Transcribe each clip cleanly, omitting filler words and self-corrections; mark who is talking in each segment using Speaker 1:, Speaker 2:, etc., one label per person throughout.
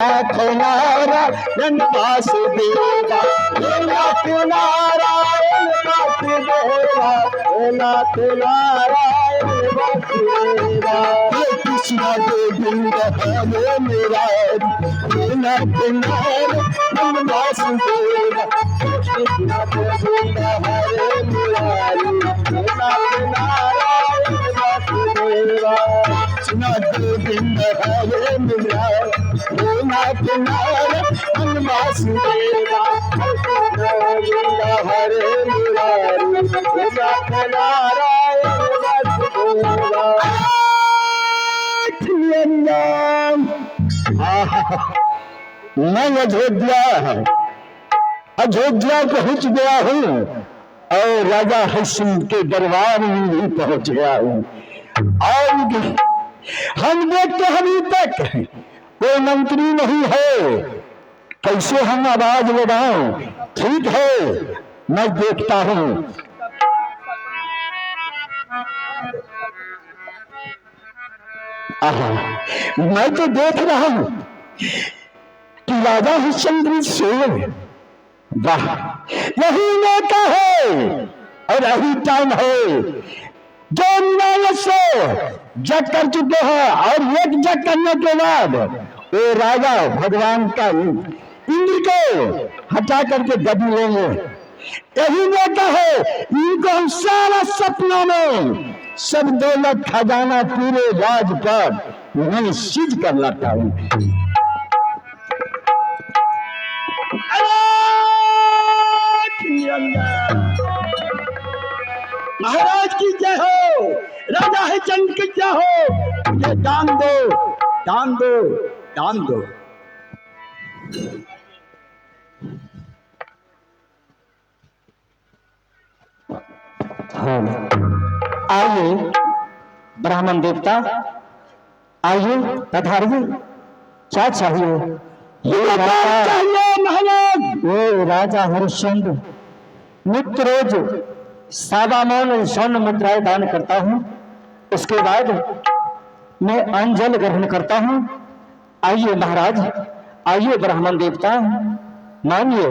Speaker 1: नाथ नारायण वासुदेवा, नाथ नारायण वासुदेवा, नाथ नारायण वासुदेवा। हे कृष्ण गोविंद हरे मुरारी, नाथ नारायण वासुदेवा, कृष्ण गोविंद हरे मुरारी, नाथ नारायण वासुदेवा, कृष्ण गोविंद हरे मुरारी, नाथ नारायण वासुदेवा, गोविंद हरे मुरारी, नाथ नारायण वासुदेवा। मैं अयोध्या पहुंच गया हूँ और राजा हरिश्चंद्र के दरबार में भी पहुंच गया हूँ। और हम देखते अभी तक कोई मंत्री नहीं है, कैसे हम आवाज लगाऊं? ठीक है, मैं देखता हूं। मैं तो देख रहा हूं कि राजा हरिश्चंद्र से वाह, यही मौका है और यही टाइम है। जो न्याय से जग कर चुके हैं और एक जग करने के बाद वो राजा भगवान का इंद्र को हटा करके गद्दी लेंगे। यही मौका है, इनको हम सारा सपनों में सब दौलत खजाना पूरे राज पर मैं सीज कर लाता हूं। महाराज की जय हो, राजा हरिश्चंद्र की जय हो। ये दान दो, दान दो, दान दो। आइए ब्राह्मण देवता, आइए पधारिए। क्या चाहिए? ये चाहिए महाराज। वो राजा हरिश्चंद्र नित्य रोज सावामन स्वर्ण मुद्राएं दान करता हूँ, उसके बाद मैं अंजल ग्रहण करता हूँ। आइए महाराज, आइए ब्राह्मण देवता, मानिए,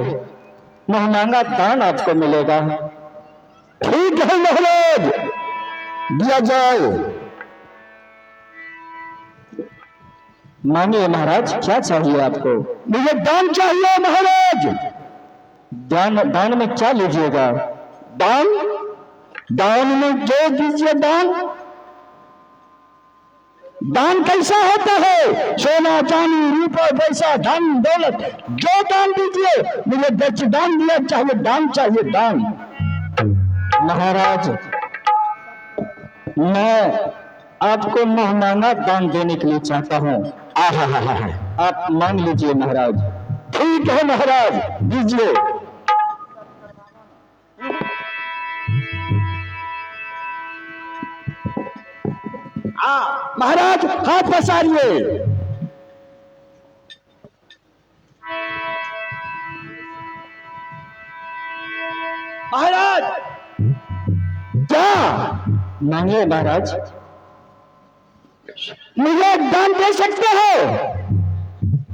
Speaker 1: महमांगा दान आपको मिलेगा। ठीक है महाराज, दिया जाए। मानिए महाराज, क्या चाहिए आपको? मुझे दान चाहिए महाराज। दान में क्या लीजिएगा? दान, दान में जो दीजिए दान। दान कैसा होता है? सोना चांदी रूपा पैसा धन दौलत, जो दान दीजिए। मुझे दक्ष दान दिया चाहिए, दान चाहिए, दान। महाराज, मैं आपको महमांगा दान देने के लिए चाहता हूँ। आप मान लीजिए महाराज। ठीक है महाराज, दीजिए। महाराज हाथ पसारिए। महाराज क्या मांगिए महाराज? मुझे दान दे सकते हो?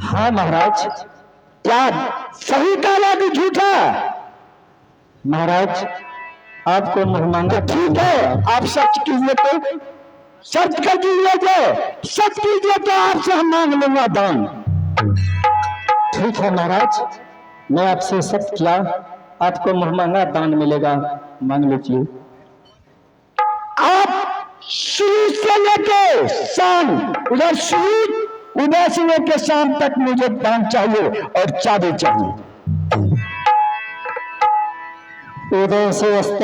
Speaker 1: हाँ महाराज। क्या सही कहा कि झूठा? महाराज आपको महमांगा। ठीक है, आप सच कीजिए तो सच कर दीजिए, जो सच कीजिए तो आपसे हम मांग लूंगा दान। ठीक है महाराज, मैं आपसे सच किया, आपको महमांगा दान मिलेगा, मांग लीजिए। आप शुरू से लेके शाम, उधर शुरू उधर से लेके शाम तक मुझे दान चाहिए और चाबी चाहिए। उदय से अस्त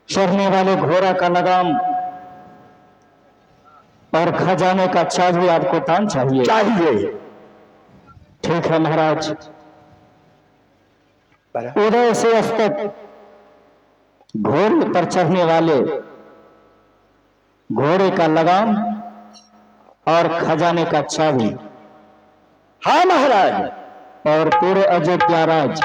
Speaker 1: चढ़ने वाले घोड़ा का लगाम और खजाने का चाबी आपको दान चाहिए? चाहिए। ठीक है महाराज, उदय से अस्त घोड़े पर चढ़ने वाले घोड़े का लगाम और खजाने का चाबी। हाँ महाराज। और पूरे अयोध्या राज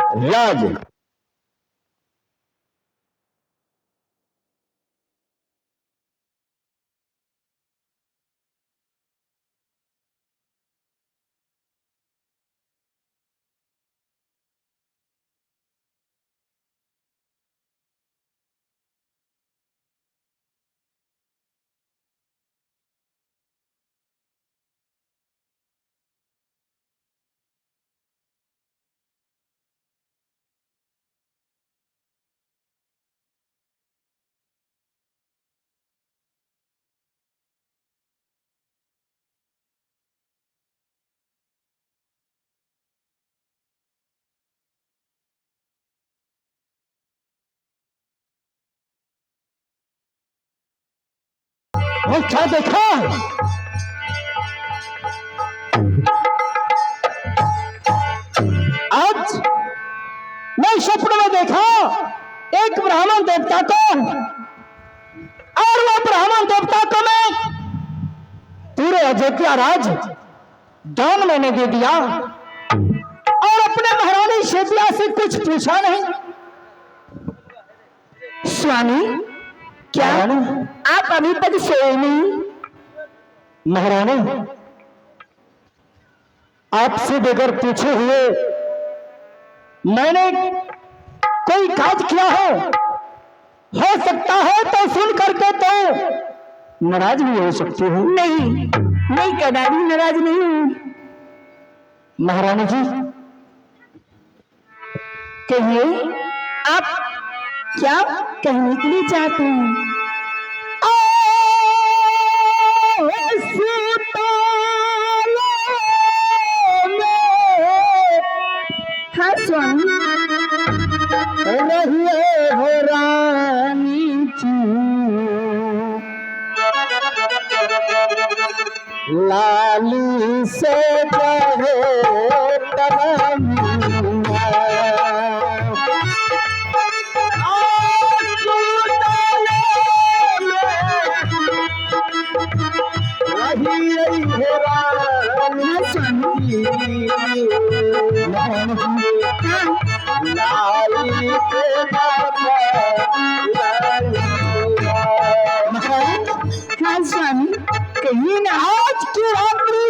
Speaker 1: वो क्या देखा? आज मैं स्वप्न में देखा एक ब्राह्मण देवता को, और वो ब्राह्मण देवता को मैं पूरे अयोध्या राज दान मैंने दे दिया, और अपने महारानी शेतिया से कुछ पूछा नहीं।
Speaker 2: स्वामी, क्या आप अभी तक सोए नहीं?
Speaker 1: महारानी, आपसे बगैर पूछे हुए मैंने कोई काज किया हो सकता है तो सुन करके तो नाराज भी हो सकती हूँ।
Speaker 2: नहीं, मैं कदापि नाराज नहीं हूँ।
Speaker 1: महारानी जी,
Speaker 2: कहिए, आप क्या कहने के लिए चाहते हैं? हाँ स्वामी।
Speaker 1: रहिए हो रानी लाली से कहे
Speaker 2: हाँ स्वामी, कहिए ना।
Speaker 1: आज की रात्रि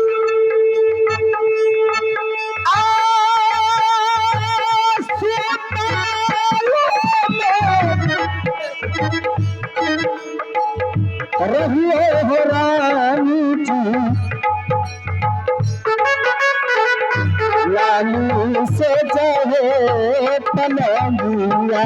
Speaker 1: रहिए हो रानी जी लाली से जहे पलंगिया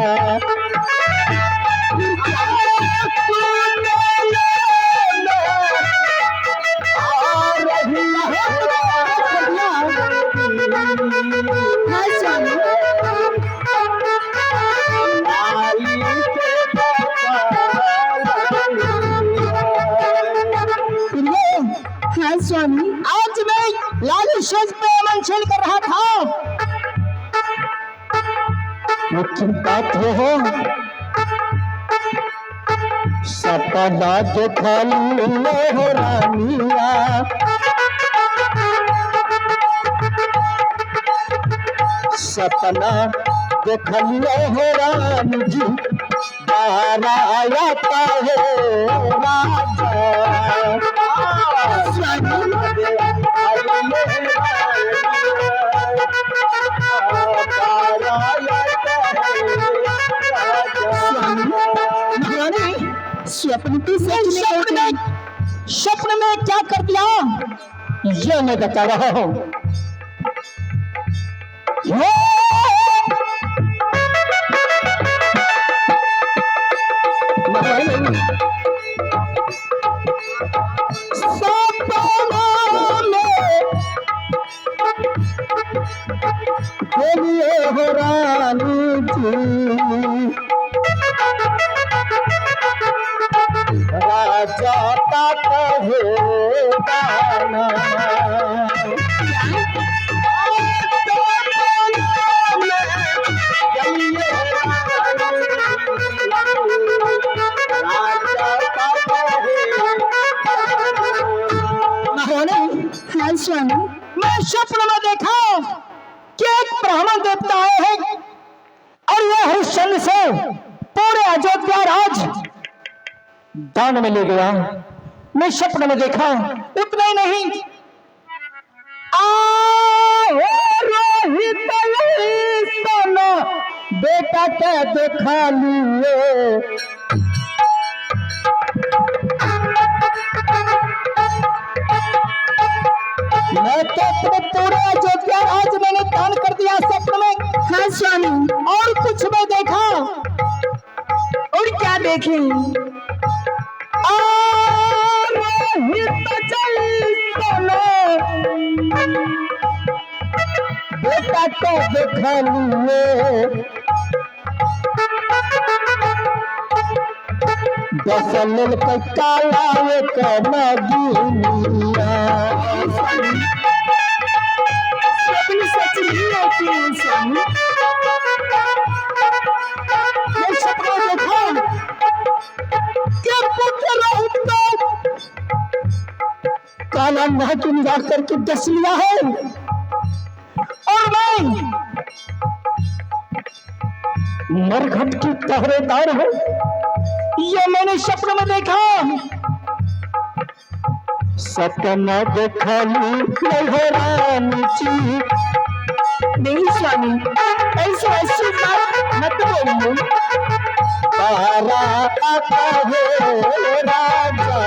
Speaker 2: हाँ स्वामी।
Speaker 1: आज मैं लाली शेष पे मंचन कर रहा था, लेकिन बात हो सपना देखा हो रानिया, सपना देखलिए हो रानी जी, बाहर आता है राजा। स्वप्न में क्या कर दिया ये मैं बता रहा हूं। हो रानी जी राजा का कहे गाना मैं स्वप्न में देखा कि एक ब्राह्मण देवता आए हैं और वह हरिश्चंद्र से पूरे अयोध्या राज दान में ले गया। मैं स्वप्न में देखा, उतना ही नहीं रोहित सोना बेटा क्या देखा लिए मैं तो अपने पूरे अयोध्या राज मैंने दान कर दिया स्वप्न में।
Speaker 2: हाँ स्वामी।
Speaker 1: और कुछ मैं देखा।
Speaker 2: और क्या देखे?
Speaker 1: बेटा को देखा लिए फसल काला एक नगीनिया।
Speaker 2: स्वप्न सच नहीं होती है स्वामी।
Speaker 1: मैं सपना देखा कि पुत्र राहुल को काला नागिन ला करके डस लिया है, और मैं मरघट की पहरेदार हूं। ये मैंने सपने में देखा। सपना देखा नीची।
Speaker 2: नहीं स्वामी, ऐसी बात मत बोलिए।
Speaker 1: तारा आता है राजा,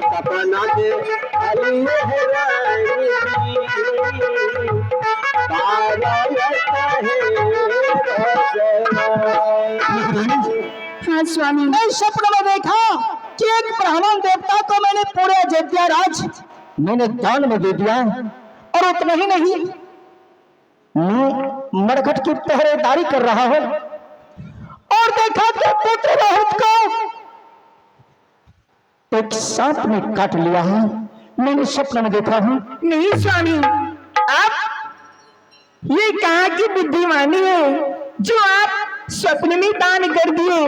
Speaker 1: सपना देखा
Speaker 2: हाँ स्वामी,
Speaker 1: मैं सपने में देखा कि एक ब्राह्मण देवता को मैंने पूरे अयोध्या राज मैंने दान में दे दिया, और उतना ही नहीं, मैं मरघट की पहरेदारी कर रहा हूं, और देखा कि पुत्र रोहित को एक सांप ने काट लिया है। मैंने सपने में देखा हूं।
Speaker 2: नहीं स्वामी, आप ये कहाँ की बुद्धिमानी है जो आप स्वप्न में दान कर दिए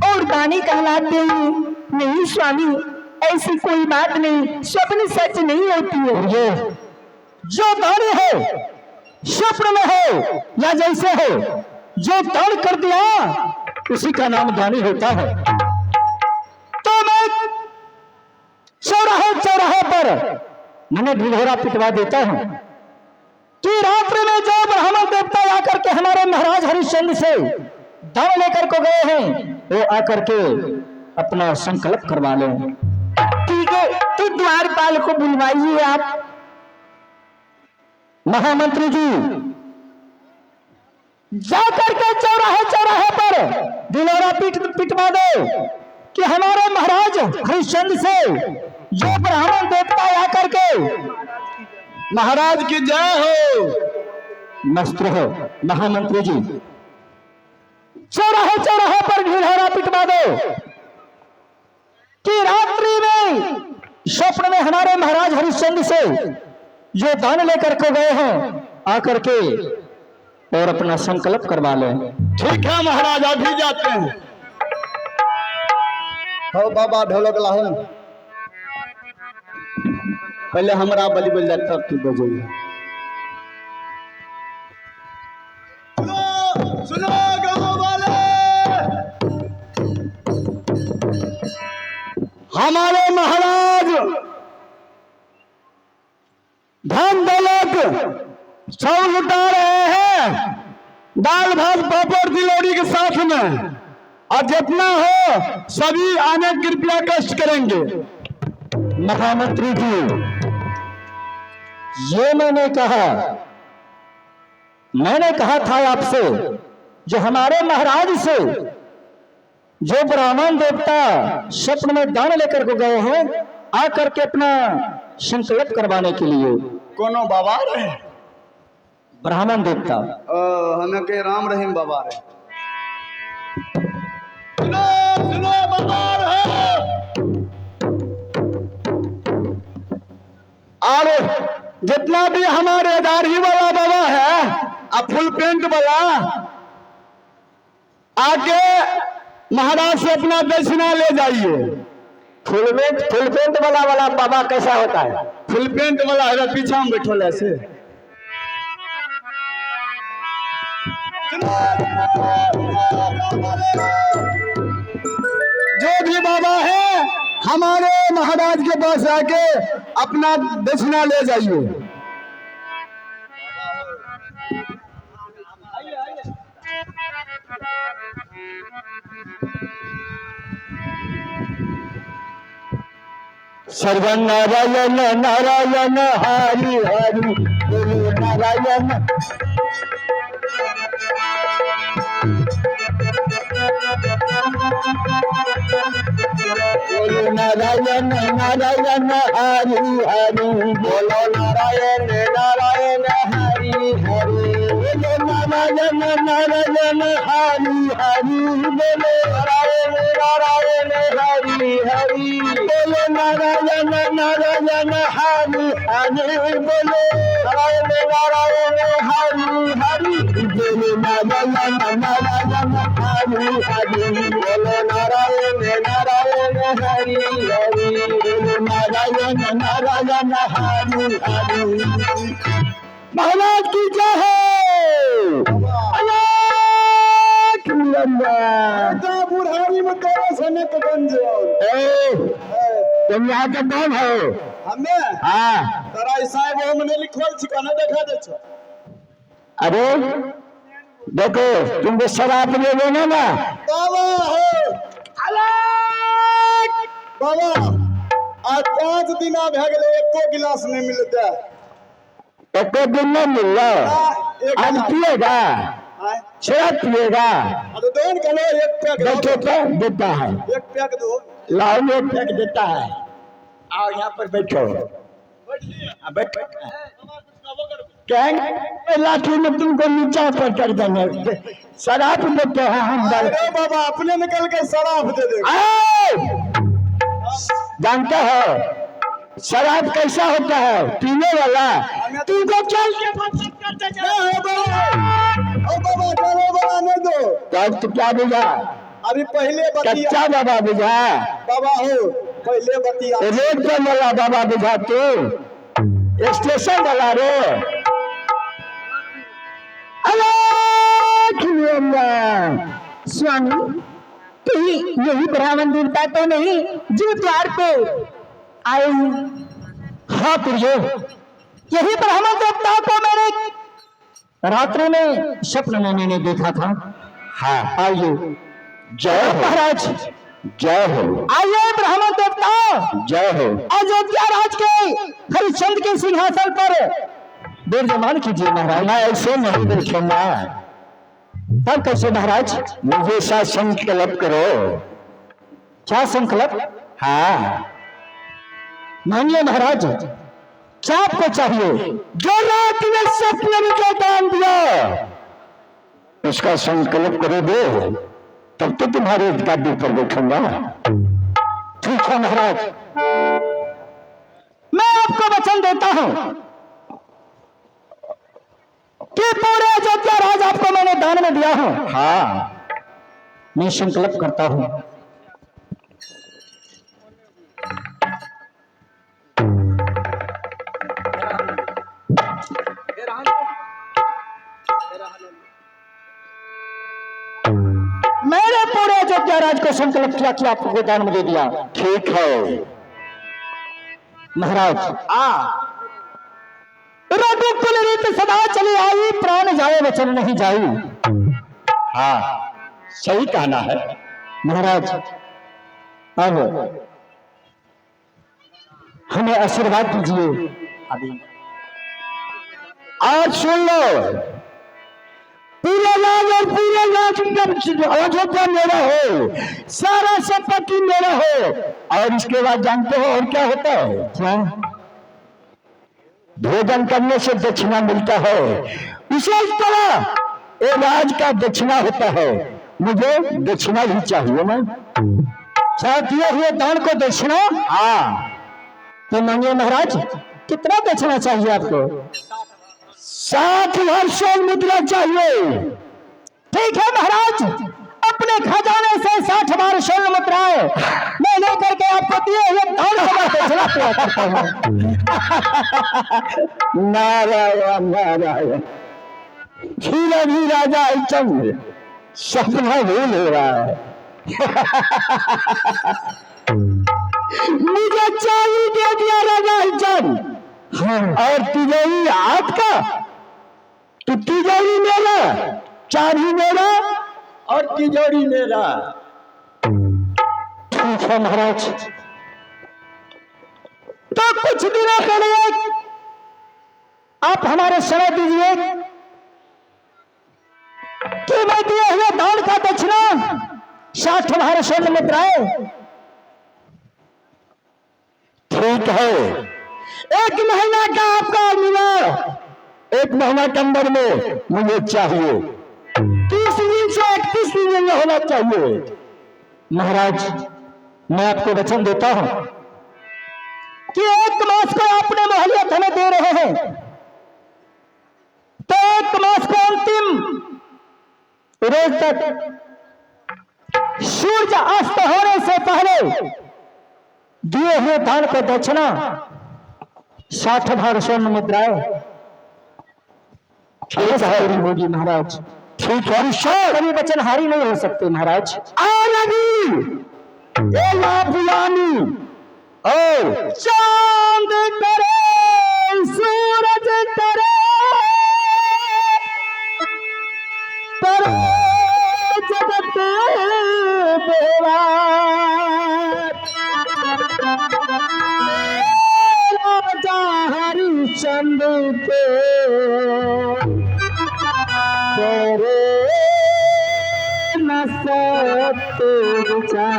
Speaker 2: और दानी कहलाते हैं। नहीं स्वामी, ऐसी कोई बात नहीं, स्वप्न सच नहीं होती है।
Speaker 1: ये जो दानी है स्वप्न में हो या जैसे हो, जो दान कर दिया उसी का नाम दानी होता है। तो मैं चौराहे चौराहे पर मैंने ढिढोरा पिटवा देता हूं कि रात्रि में जो ब्राह्मण देवता आकर के हमारे महाराज हरिश्चंद्र से दान लेकर को गए हैं, वो आकर के अपना संकल्प करवा लें।
Speaker 2: ठीक है, तो द्वारपाल को बुलवाइए आप।
Speaker 1: महामंत्री जी जाकर के चौराहे चौराहे पर ढिढोरा पिटवा दो कि हमारे महाराज हरिश्चंद्र से जो ब्राह्मण देवता आकर के महाराज की जय हो, मस्त रहो। महामंत्री जी चौराहे चौराहे पर ढिढोरा पिटवा दो कि रात्रि में स्वप्न में हमारे महाराज हरिश्चंद्र से जो दान लेकर के गए हैं आकर के और अपना संकल्प करवा लें।
Speaker 3: ठीक है महाराज, अभी जाते हैं। हो बाबा ढोलक लाहन, पहले हमारा बलि बल जाता तू बजाइए। सुनो गाँव वाले,
Speaker 1: हमारे महाराज धन दौलत सब लुटा रहे हैं, दाल भात पापड़ तिलौरी के साथ में, और जितना हो सभी आने की कृपया कष्ट करेंगे। महामंत्री जी ये मैंने कहा था आपसे, जो हमारे महाराज से जो ब्राह्मण देवता स्वप्न में दान लेकर को गए हैं आकर के अपना संकल्प करवाने के लिए।
Speaker 3: कोनो बाबा रहे
Speaker 1: ब्राह्मण देवता
Speaker 3: हमें के राम रहीम बाबा रहे। सुनो सुनो बाबा रहे,
Speaker 1: और जितना भी हमारे दाढ़ी वाला बाबा है अब फुल पेंट वाला आके महाराज से अपना दक्षिणा ले जाइए। फुल पेंट वाला बाबा कैसा होता है?
Speaker 3: फुल पेंट वाला है पीछा में बैठो ऐसे।
Speaker 1: जो भी बाबा है हमारे महाराज के पास आके अपना दक्षिणा ले जाइए। सर्वन नारायण नारायण हरि हरि बोलो नारायण। बोलो नारायण नारायण हरि हरि बोलो नारायण नारायण हरि हरि बोलो नारायण नारायण हरि हरि बोलो नारायण नारायण हरि हरि बोलो नारायण नारायण हरि हरि बोलो नारायण नारायण हरि हरि बोलो नारायण नारायण हरि हरि बोलो नारायण नारायण हरि हरि बोलो नारायण नारायण हरि हरि। महाराज की जय हो।
Speaker 3: बुढ़ारी में तेरे सने के गंज
Speaker 1: तुम यहाँ के कौन हो?
Speaker 3: हमें
Speaker 1: हाँ
Speaker 3: तोरा ईसाई वो में लिखल छिका ना देखा दे छ।
Speaker 1: अरे देखो तुमको शराब ले लेना ना
Speaker 3: बाबा हो अलग बाबा आज 5 दिन आ भे गेले एको गिलास नहीं मिलता।
Speaker 1: एको दिन नहीं मिल रहा। आज पिएगा शराब पिएगा
Speaker 3: अरे दोन कलो एक पैक
Speaker 1: बैठो पे देता है
Speaker 3: एक पैक दो
Speaker 1: लाओ में फेंक देता है। आओ यहाँ पर बैठो बैठो कहेंगे लाठी में तुमको नीचा पर कर देंगे। शराब देते हैं हम
Speaker 3: अरे बाबा अपने निकल के शराब दे दे।
Speaker 1: जानते हो शराब कैसा होता है पीने वाला? तुमको चल के
Speaker 3: बाबा नहीं दो
Speaker 1: तब तो क्या बुझा?
Speaker 3: अभी पहले बतिया
Speaker 1: कच्चा बाबा बुझा
Speaker 3: बाबा हो पहले बतिया
Speaker 1: रोड पर वाला बाबा बुझा तू स्टेशन वाला रे।
Speaker 2: स्वामी कहीं यही ब्राह्मण देवता तो नहीं जो द्वार पे आए हैं?
Speaker 1: हाँ तुझे
Speaker 2: यही ब्राह्मण देवता को मैंने रात्रि में स्वप्न में मैंने देखा था।
Speaker 1: हाँ
Speaker 2: आइए
Speaker 1: जय हो
Speaker 2: महाराज
Speaker 1: जय हो
Speaker 2: आइए ब्राह्मण देवता
Speaker 1: जय हो।
Speaker 2: अयोध्या राज के हरिश्चंद्र के सिंहासन पर विराजमान कीजिए महाराज।
Speaker 1: मैं ऐसे नहीं देखूंगा।
Speaker 2: तब कैसे महाराज?
Speaker 1: मुझे साथ संकल्प करो।
Speaker 2: क्या संकल्प?
Speaker 1: हाँ
Speaker 2: मानिए महाराज क्या आपको चाहिए?
Speaker 1: जो रात में सपने में क्या दान दिया उसका संकल्प करो दो तब तो तुम्हारे गादी पर बैठूंगा।
Speaker 2: ठीक है महाराज मैं आपको वचन देता हूं कि पूरे अयोध्या राज आपको मैंने दान में दिया हूं।
Speaker 1: हाँ
Speaker 2: मैं संकल्प करता हूं मैंने पूरे अयोध्या राज को संकल्प किया कि आपको दान में दे दिया।
Speaker 1: ठीक है
Speaker 2: महाराज रघुकुल रीत सदा चली आई प्राण जाए वचन नहीं जाई।
Speaker 1: हाँ सही कहना है
Speaker 2: महाराज अब हमें आशीर्वाद दीजिए।
Speaker 1: आज सुन लो पूरा राज और पूरा राज अयोध्या मेरा हो सारा संपत्ति मेरा हो। और इसके बाद जानते हो और क्या होता है?
Speaker 2: क्या?
Speaker 1: भोजन करने से दक्षिणा मिलता है। विशेष तरह ये राज का दक्षिणा होता है। मुझे दक्षिणा ही चाहिए ना।
Speaker 2: दिए हुए दान को दक्षिणा?
Speaker 1: हाँ
Speaker 2: तो मांगिए महाराज कितना दक्षिणा चाहिए आपको?
Speaker 1: 60,000 स्वर्ण मुद्रा चाहिए।
Speaker 2: ठीक है महाराज अपने खजाने से 60,000 स्वर्ण मुद्राएं मैं लेकर के आपको दिए हुए दान को दक्षिणा पूरा करता हूं।
Speaker 1: नारायण नारायण फिर अभी राजा हरिश्चंद्र सपना भूल हो रहा है। मुझे चाबी दे दिया राजा हरिश्चंद्र।
Speaker 2: हाँ
Speaker 1: और तिजोरी आपका तो तिजोरी मेरा चाबी मेरा और तिजोरी मेरा।
Speaker 2: ठीक है महाराज तो कुछ दिनों के लिए आप हमारे समय दीजिए कि मैं दिए हुए दान का दक्षिणा 60,000 स्वर्ण मुद्राएं।
Speaker 1: ठीक है 1 महीना का आपका मिला 1 महीना के अंदर में मुझे चाहिए 30 दिन से 31 दिन में होना चाहिए। महाराज, मैं आपको वचन देता हूं
Speaker 2: कि 1 मास को अपने मोहलियत हमें दे रहे हैं, तो 1 मास को अंतिम रोज तक सूर्य अस्त होने से पहले दिए हुए दान को दक्षिणा 60 भाग स्वर्ण मुद्राएं पूरी होगी महाराज।
Speaker 1: ठीक है ऋषभ,
Speaker 2: कभी वचनहारी नहीं हो सकते महाराज।
Speaker 1: फुलानी और
Speaker 2: चांद करे सूरज करे पर जगत बेड़ा राजा हरिश्चंद्र के तेरे न सत्य विचार।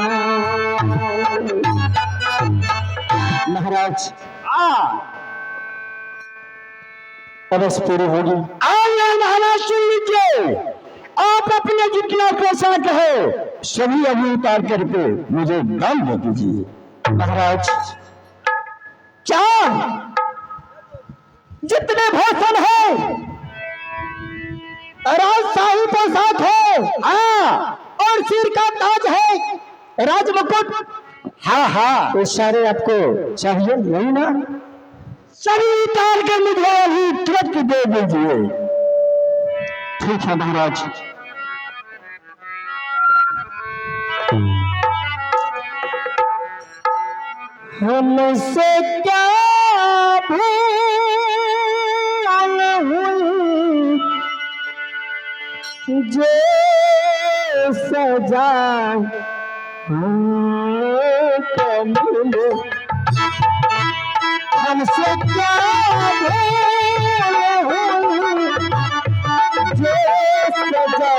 Speaker 1: महाराज अवश्य पूरी होगी। महाराज सुन लीजिए, आप अपने जितना पैसा कहे सभी अभी उतार करके मुझे दान दे दीजिए।
Speaker 2: महाराज क्या जितने भूषण है राजशाही पोशाक है, हाँ, और सिर का ताज है, राजमुकुट,
Speaker 1: हाँ हाँ,
Speaker 2: वो सारे आपको चाहिए नहीं ना?
Speaker 1: सभी उतार के मुझे अभी तुरंत दे दीजिए।
Speaker 2: ठीक है महाराज। हमसे क्या भूल हुई जो सजा हमको मिले, हमसे क्या भूल हुई जो सजा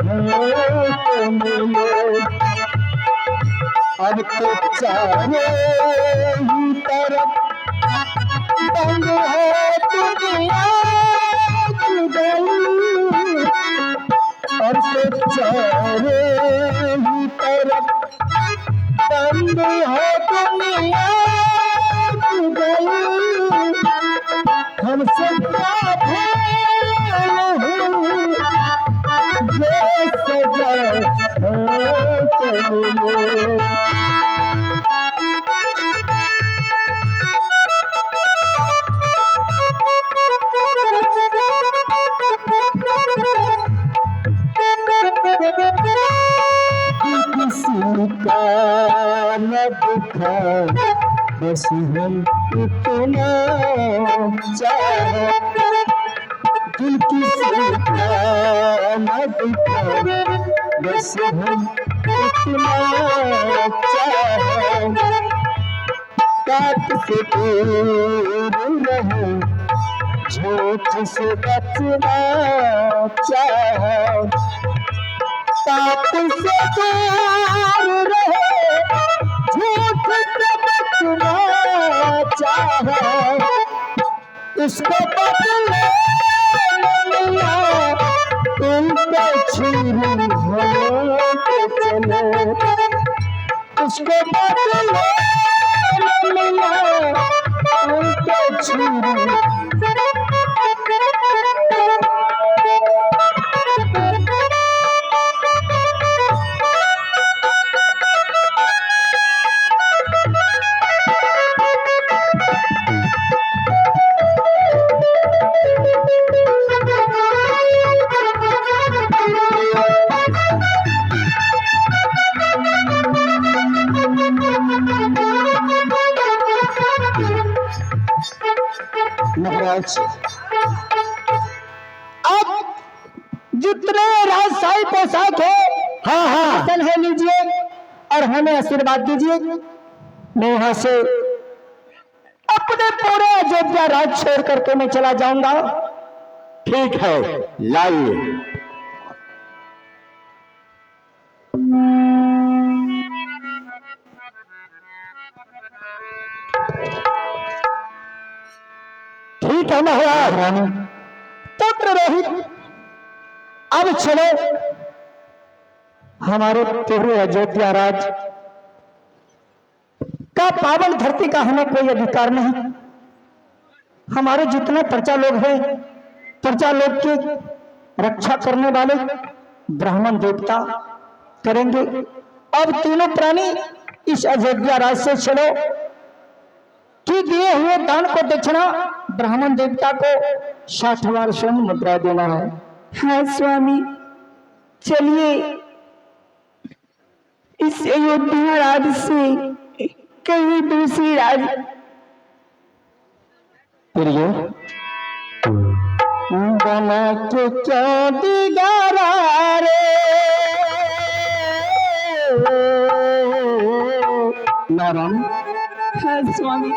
Speaker 2: हमको मिले। अब तो चारों ही तरफ बंद है दुनिया की गली, अब तो चारों ही तरफ बंद है दुनिया की गली। हमसे क्या भूल हुई जो सजा हमको मिले। किसी का न दिखा बस हम इतना चाहे, दिल किसी का न दिखा बस हम इतना चाहे। बात से दूर रहे, झूठ से बचना चाहे, पाप से दूर रहे, झूठ से बचना चाहे। इसको बदले मिला तुम पे छुरी होके चले, इसको बदले मिला तुम पे छुरी। महाराज अब जितने राजशाही पोशाक है,
Speaker 1: हाँ हाँ,
Speaker 2: है लीजिए और हमें आशीर्वाद दीजिए। मैं यहाँ से अपने पूरे अयोध्या राज छोड़ करके मैं चला जाऊंगा।
Speaker 1: ठीक है, लाइए। ठीक है महाराज।
Speaker 2: पुत्र रोहित अब चलो,
Speaker 1: हमारे पूरे अयोध्या राज का पावन धरती का हमें कोई अधिकार नहीं। हमारे जितने प्रजा लोग हैं, प्रजा लोग की रक्षा करने वाले ब्राह्मण देवता करेंगे। अब तीनों प्राणी इस अयोध्या राज से चलो कि दिए हुए दान को दक्षिणा ब्राह्मण देवता को 60,000 स्वर्ण मुद्रा देना है।
Speaker 2: हाँ स्वामी, चलिए इस अयोध्या राज से कहीं दूसरी राज
Speaker 1: प्रियो बना के क्या दिगारा रे नारायण।
Speaker 2: हाँ स्वामी,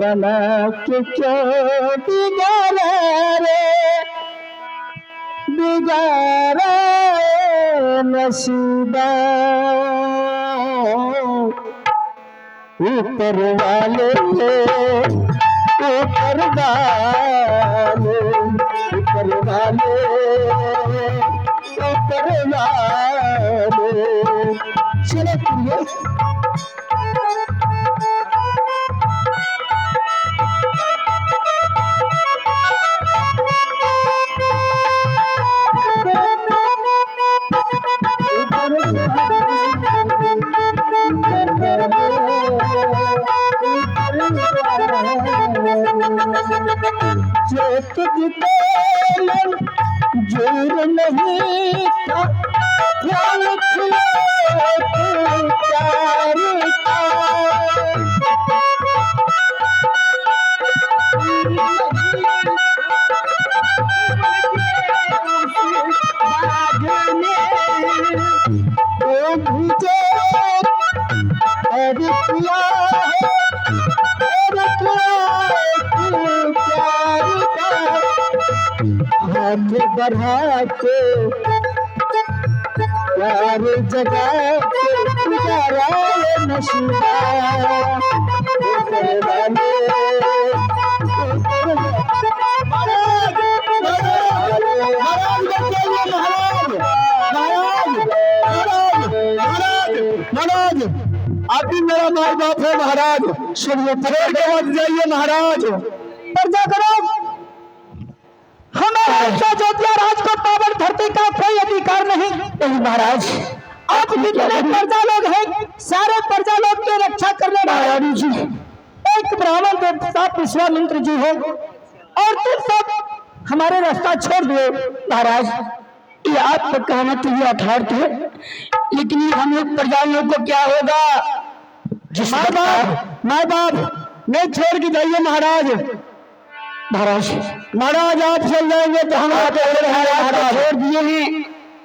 Speaker 1: बना के क्या दिगारा रे दिगारा नसीबा ऊपर वाले ऊपर वाले ऊपर वाले ऊपर वाले। चलो प्रिय जोर नहीं था ख्याल हाथ बढ़ा के प्यार जगा के गुजारा नशीबा ऊपर वाले महाराज आप भी मेरा माई बाप है महाराज। सुनिए मत जाइए महाराज, पर्दा करो। हमारे अयोध्या राज को पावन धरती का कोई अधिकार नहीं। महाराज आप जितने प्रजा लोग हैं सारे प्रजा लोग की रक्षा करने वाले जी एक ब्राह्मण देवता विश्वामित्र जी है और तुम सब हमारे रास्ता छोड़ दो। महाराज ये आपका कहना तो ये यथार्थ है, लेकिन हम लोग प्रजा लोग को क्या होगा? माँ बाप नहीं छोड़ के जाइए महाराज। महाराज महाराज आप चल जाएंगे तो हम छोड़ दिए हैं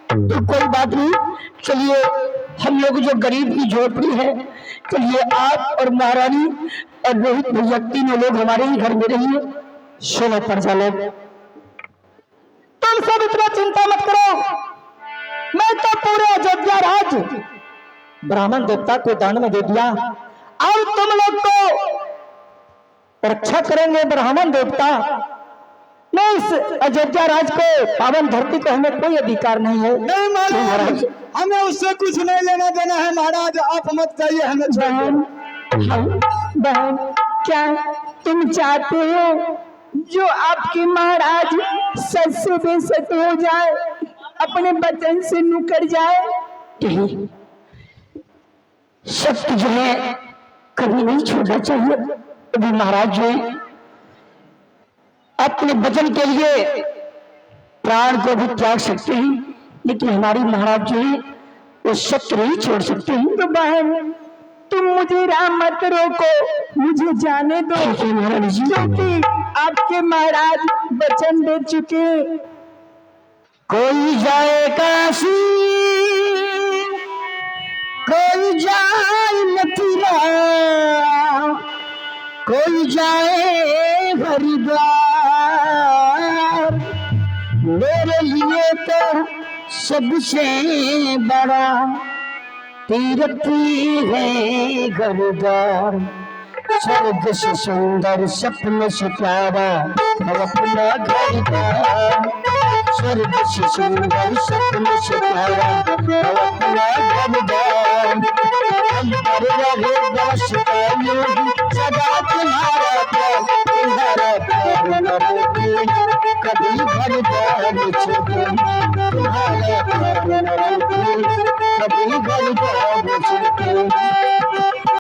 Speaker 1: तो कोई बात नहीं। चलिए हम लोग जो गरीब की झोपड़ी है, चलिए आप और महारानी और रोहित भैया तीनों लोग हमारे ही घर में रहिए। 16 प्रजा लोग तुम सब इतना चिंता मत करो, मैं तो पूरे अयोध्या राज ब्राह्मण देवता को दान में दे दिया और तुम लोग को रक्षा करेंगे ब्राह्मण देवता। मैं इस अयोध्या राज को पावन धरती को हमें कोई अधिकार नहीं है। नहीं महाराज, हमें उससे कुछ नहीं लेना देना है महाराज, आप मत जाइए हमें।
Speaker 2: बहन क्या तुम चाहते हो जो आपके महाराज सच से बेसत हो जाए, अपने वचन से मुकर जाए?
Speaker 1: सत्य जो है कभी नहीं छोड़ना चाहिए। अभी महाराज जो है अपने वचन के लिए प्राण को भी त्याग सकते हैं, लेकिन हमारी महाराज जो है वो सत्य नहीं छोड़ सकते हैं।
Speaker 2: तो बहन तुम मुझे राह मत रोको, मुझे जाने दो
Speaker 1: महाराज जी,
Speaker 2: क्योंकि आपके महाराज वचन दे चुके।
Speaker 1: कोई जाए काशी कोई जाए मथुरा कोई जाए हरिद्वार, मेरे लिए तो सबसे बड़ा तीर्थ है घरद्वार। स्वर्ग से सुंदर सपने से प्यारा अपना घरद्वार, स्वर्ग से सुंदर सपने सितारा अपना घर दान अंतर रहे बस